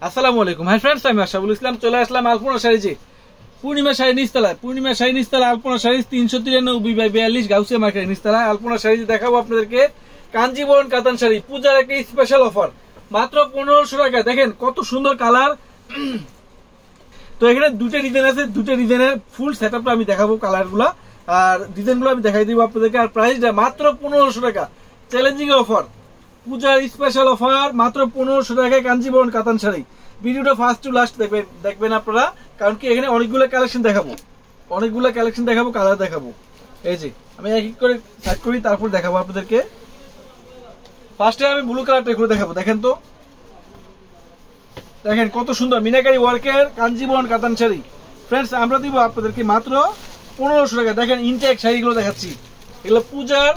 আসসালামু আলাইকুম। Hi friends, আমি আশরাফুল ইসলাম। চলে আসলাম আলপনা শাড়িজে পূর্ণিমা শাড়ি নিচতলায়। পূর্ণিমা শাড়ি নিচতলা আলপনা শাড়ি 393/42 গাউসিয়া মার্কেট নিচতলায় আলপনা শাড়ি দেখাবো আপনাদেরকে। কাঞ্জিবরণ কাতান শাড়ি, পূজার একটা স্পেশাল অফার, মাত্র 1500 টাকা। দেখেন কত সুন্দর কালার। তো এখানে দুটো ডিজাইন আছে, দুটো ডিজাইনের ফুল সেটআপটা আমি দেখাবো, কালারগুলো আর ডিজাইনগুলো আমি দেখাই দিব আপনাদেরকে। আর প্রাইসটা মাত্র 1500 টাকা, চ্যালেঞ্জিং অফার, পূজার স্পেশাল অফার, মাত্র 1500 টাকায় কাঞ্জিবরণ কাতান শাড়ি। ভিডিওটা ফার্স্ট টু লাস্ট দেখবেন আপনারা, কারণ কি এখানে অনেকগুলো কালেকশন দেখাবো, কালার দেখাবো। এই যে আমি এক এক করে সাইড করি, তারপর দেখাবো আপনাদেরকে। ফার্স্টে আমি ব্লু কালারটা করে দেখাবো। দেখেন তো, দেখেন কত সুন্দর মিনাকারি ওয়ার্কের কাঞ্জিবরণ কাতান শাড়ি। ফ্রেন্ডস, আমরা দিব আপনাদেরকে মাত্র 1500 টাকা। দেখেন ইনটেক শাড়িগুলো দেখাচ্ছি, এগুলো পূজার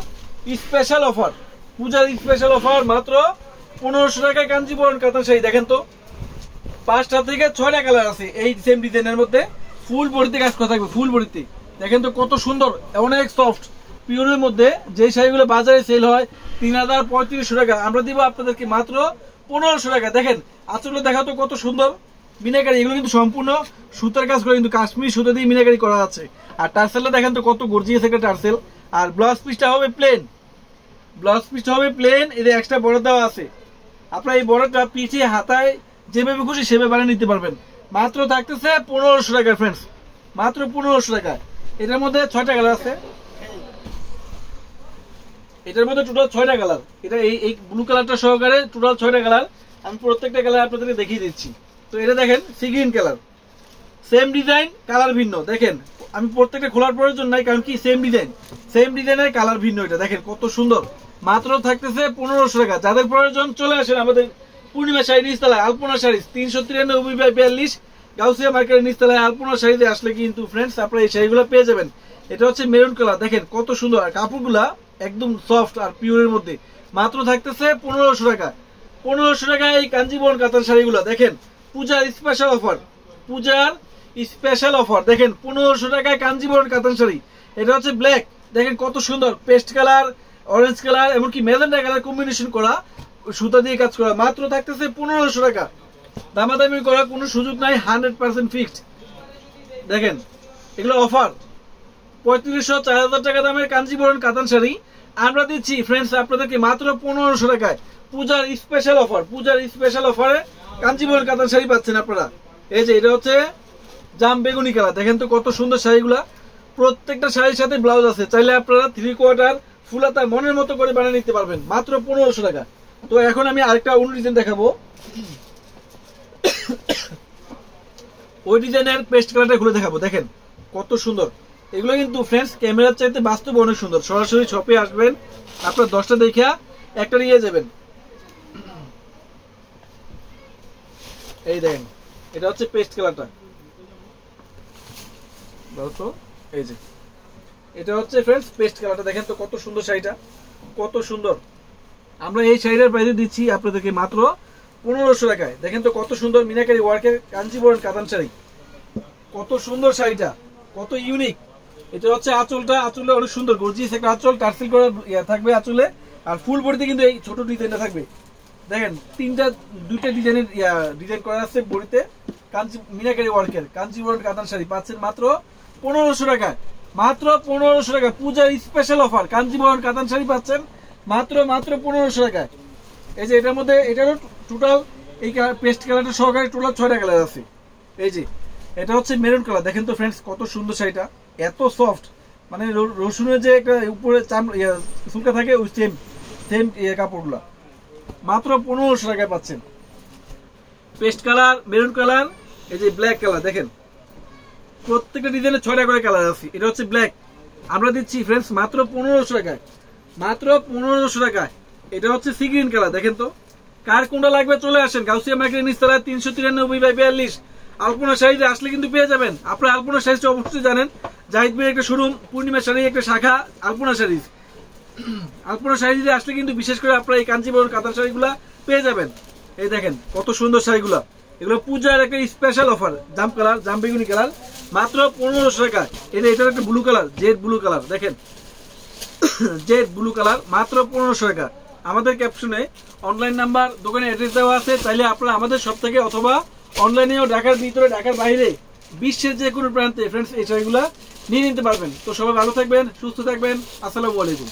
স্পেশাল অফার, মাত্র 1500 টাকায় কাঞ্জিবরণ কাতান শাড়ি। দেখেন তো, 5টা থেকে 6টা কালার আছে এই সেম ডিজাইনের মধ্যে। ফুল বডিতে কাজ করা থাকবে, ফুল বডিতে। দেখেন তো কত সুন্দর, অনেক সফট পিওরের মধ্যে। যে শাড়িগুলো বাজারে সেল হয় 3035 টাকা, আমরা দিব আপনাদেরকে মাত্র 1500 টাকা। দেখেন আঁচলটা দেখা তো কত সুন্দর মিনাকারি। এগুলো কিন্তু সম্পূর্ণ সুতার কাজ করে, কিন্তু কাশ্মীর সুতো দিয়ে মিনাকারি করা আছে। আর টার্সেলটা দেখেন তো কত গর্জিয়াস একটা টার্সেল। আর ব্লাউজ পিসটা হবে প্লেন, এর এক্সট্রা বর্ডার দেওয়া আছে। আপনারা এই বর্ডারটা পিছিয়ে হাতায় যেভাবে খুশি সেভাবে বানিয়ে নিতে পারবেন। মাত্র থাকতেছে 1500 টাকা ফ্রেন্ডস, মাত্র 1500 টাকা। এটার মধ্যে 6টা কালার আছে, এটার মধ্যে টোটাল 6টা কালার। এটা এই ব্লু কালারটা সহকারে টোটাল 6টা কালার। আমি প্রত্যেকটা কালার আপনাদেরকে দেখিয়ে দিচ্ছি। তো এটা দেখেন sea green colour, same design colour ভিন্ন। দেখেন আমি প্রত্যেকটা খোলার প্রয়োজন নাই, কারণ কি সেম ডিজাইনের কালার ভিন্ন। এটা দেখেন কত সুন্দর, মাত্র থাকতেছে 1500 টাকা। যাদের প্রয়োজন চলে আসেন আমাদের পূর্ণিমা শাড়ি নিচতলায় আলপনা শাড়ি 393/42 গাউসিয়া মার্কেটের নিচতলায় আলপনা শাড়িতে আসলে কিন্তু ফ্রেন্ডস আপনারা এই শাড়িগুলো পেয়ে যাবেন। এটা হচ্ছে মেরুন কালার, দেখেন কত সুন্দর। আর কাপড়গুলা একদম সফট আর পিওরের মধ্যে। মাত্র থাকতেছে 1500 টাকা। 1500 টাকায় এই কাঞ্জিবরণ কাতান শাড়িগুলো দেখেন, পূজার স্পেশাল অফার। দেখেন 1500 টাকায় কাঞ্জিবরণ কাতান শাড়ি। এটা হচ্ছে ব্ল্যাক, দেখেন কত সুন্দর পেস্ট কালার, অরেঞ্জ কালার, এমনকি ম্যাজেন্টা কালার কম্বিনেশন করা, সুতা দিয়ে কাজ করা। মাত্র থাকতেছে 1500 টাকা। দামাদামি করার কোনো সুযোগ নাই, 100% ফিক্সড। দেখেন এগুলো অফার, 3500-4000 টাকা দামের কাঞ্জিবরণ কাতান শাড়ি আমরা দিচ্ছি ফ্রেন্ডস আপনাদেরকে মাত্র 1500 টাকায়। পূজার স্পেশাল অফারে কাঞ্জিবরণ কাতান শাড়ি পাচ্ছেন আপনারা। এই যে এটা হচ্ছে জাম বেগুনি কালার, দেখেন তো কত সুন্দর শাড়িগুলা। প্রত্যেকটা শাড়ির সাথে ব্লাউজ আছে, চাইলে আপনারা 3/4 ফুলাতা মনের মতো করে বানিয়ে নিতে পারবেন, মাত্র 1500 টাকা। তো এখন আমি আরেকটা অন্য ডিজাইন দেখাবো। ওই ডিজাইনের পেস্ট কালারটা খুলে দেখাবো। দেখেন কত সুন্দর। এগুলো কিন্তু ফ্রেন্ডস ক্যামেরার চাইতে বাস্তবে অনেক সুন্দর। সরাসরি শপে আসবেন, আপনার 10টা দেখা একটা নিয়ে যাবেন। এই দেখেন এটা হচ্ছে পেস্ট কালারটা, এই যে এটা হচ্ছে ফ্রেন্ডস পেস্ট কালারটা। দেখেন তো কত সুন্দর শাড়িটা, কত সুন্দর। আমরা এই শাড়িটার প্রাইসে দিচ্ছি আপনাদেরকে মাত্র 1500 টাকায়। দেখেন তো কত সুন্দর মিনাকারি ওয়ার্কের কাঞ্জিবরণ কাতান শাড়ি, কত সুন্দর শাড়িটা, কত ইউনিক। এটা হচ্ছে আঁচলটা, আঁচলে অনেক সুন্দর গর্জিয়াস একটা আঁচল, টার্সেল করে থাকবে আঁচলে। আর ফুল বডিতে কিন্তু এই ছোট ডিজাইনটা থাকবে। দেখেন দুইটা ডিজাইন করা আছে বডিতে। মিনাকারি ওয়ার্কের কাঞ্জিবরণ কাতান শাড়ি পাচ্ছেন মাত্র 1500 টাকায়, মাত্র 1500 টাকা। পূজার স্পেশাল অফার, কাঞ্জিবরণ কাতান শাড়ি পাচ্ছেন মাত্র 1500 টাকায়। এই যে এটার মধ্যে এটারও টোটাল এই পেস্ট কালারটা সহকারে টোটাল 6টা কালার আছে। এই যে এটা হচ্ছে মেরুন কালার, দেখেন তো ফ্রেন্ডস কত সুন্দর শাড়িটা, এত সফট। মানে রসুনের যে একটা উপরে চুলকা থাকে ওই সেম কাপড়গুলা। মাত্র 1500 টাকায় পাচ্ছেন। পেস্ট কালার, মেরুন কালার, এই যে ব্ল্যাক কালার। দেখেন প্রত্যেকটা ডিজাইনে 6টা করে কালার আছে। এটা হচ্ছে ব্ল্যাক, আমরা দিচ্ছি ফ্রেন্ডস মাত্র 1500 টাকায়, মাত্র 1500 টাকায়। এটা হচ্ছে সি গ্রিন কালার। দেখেন তো কার কোনটা লাগবে চলে আসেন গাউসিয়া মার্কেটের নিচতলায় 393/42 আলপনা শাড়িতে আসলে কিন্তু পেয়ে যাবেন। আপনারা আলপনা শাড়িটা অবশ্যই জানেন, জাহিদ ভাইয়ের একটা শোরুম, পূর্ণিমা শাড়ি একটা শাখা আলপনা শাড়িতে আসলে কিন্তু বিশেষ করে আপনারা এই কাঞ্জিবরণ কাতান শাড়িগুলা পেয়ে যাবেন। এই দেখেন কত সুন্দর শাড়িগুলা, এগুলো পূজার একটা স্পেশাল অফার। জাম বেগুনি কালার, মাত্র 1500 টাকা। এটার একটা blue colour, Z blue colour, দেখেন জেড ব্লু কালার, মাত্র 1500 টাকা। আমাদের ক্যাপশনে অনলাইন নাম্বার, দোকানে অ্যাড্রেস দেওয়া আছে। চাইলে আপনারা আমাদের সব থেকে অথবা অনলাইনেও ঢাকার ভিতরে ঢাকার বাইরে বিশ্বের যে কোনো প্রান্তে ফ্রেন্ডস এই শাড়িগুলো নিয়ে নিতে পারবেন। তো সবাই ভালো থাকবেন, সুস্থ থাকবেন। আসসালামু আলাইকুম।